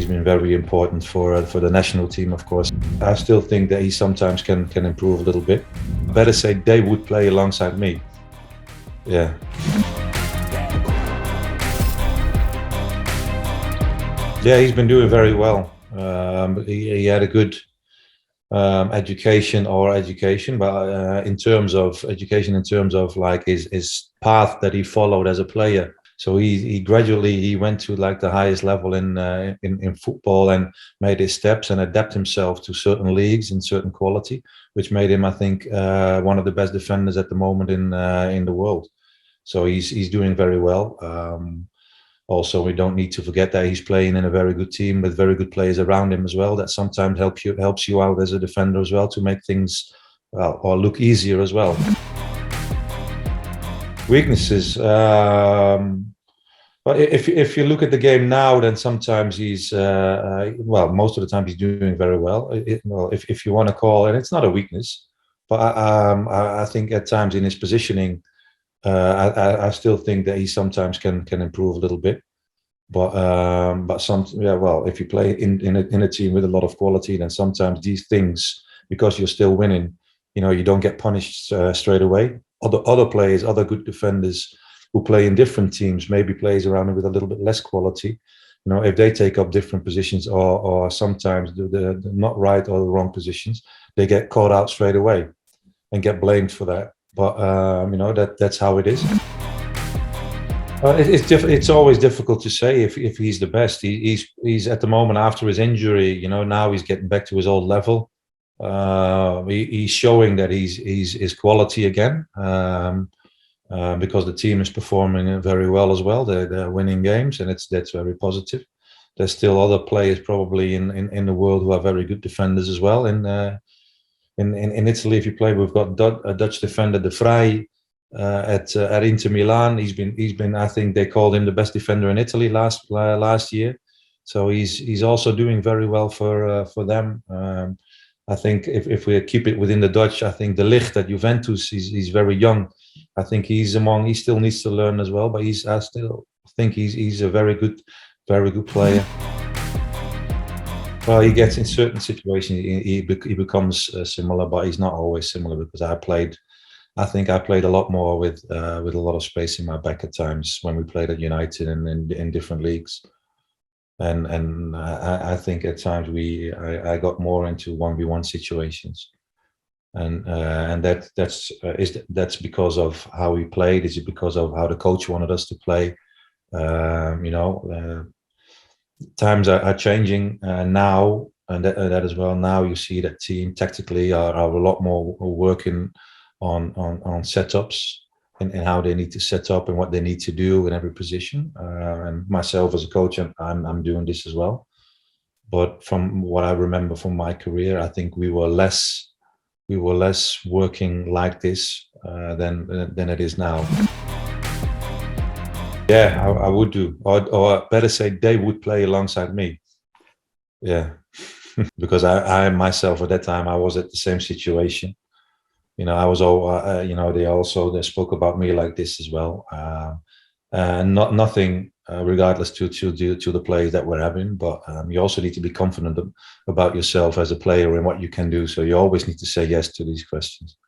been very important for the national team, of course. I still think that he sometimes can improve a little bit. Better say they would play alongside me. Yeah. Yeah, he's been doing very well. He had a good education, but in terms of education, in terms of like his path that he followed as a player. So he gradually went to like the highest level in football and made his steps and adapt himself to certain leagues and certain quality, which made him, I think, one of the best defenders at the moment in the world. So he's doing very well. Also, we don't need to forget that he's playing in a very good team with very good players around him as well. That sometimes helps you out as a defender as well to make things or look easier as well. Weaknesses. But if you look at the game now, then sometimes he's most of the time he's doing very well. If you want to call it, it's not a weakness, but I think at times in his positioning. I still think that he sometimes can improve a little bit, but if you play in a team with a lot of quality, then sometimes these things, because you're still winning, you don't get punished straight away. Other players, other good defenders who play in different teams, maybe plays around with a little bit less quality. If they take up different positions or sometimes the not right or the wrong positions, they get caught out straight away and get blamed for that. But that's how it is. It's always difficult to say if he's the best. He's at the moment after his injury. Now he's getting back to his old level. He's showing that he's quality again because the team is performing very well as well. They're winning games, and that's very positive. There's still other players probably in the world who are very good defenders as well. In Italy, if you play, we've got a Dutch defender, De Vrij, at Inter Milan. He's been. I think they called him the best defender in Italy last year. So he's also doing very well for them. I think if we keep it within the Dutch, I think De Ligt at Juventus, he's very young. I think he still needs to learn as well. But I still think he's a very good player. Well, he gets in certain situations, he becomes similar, but he's not always similar because I think I played a lot more with a lot of space in my back at times when we played at United and in different leagues. And I think at times I got more into 1v1 situations. And that's because of how we played. Is it because of how the coach wanted us to play? Times are changing now, and that as well. Now you see that team tactically are a lot more working on setups and how they need to set up and what they need to do in every position. And myself as a coach, I'm doing this as well. But from what I remember from my career, I think we were less working like this than it is now. Yeah, I would do, or better say, they would play alongside me. Yeah, because I myself at that time I was at the same situation. I was all. They spoke about me like this as well. Nothing, regardless to the players that we're having, but you also need to be confident about yourself as a player and what you can do. So you always need to say yes to these questions.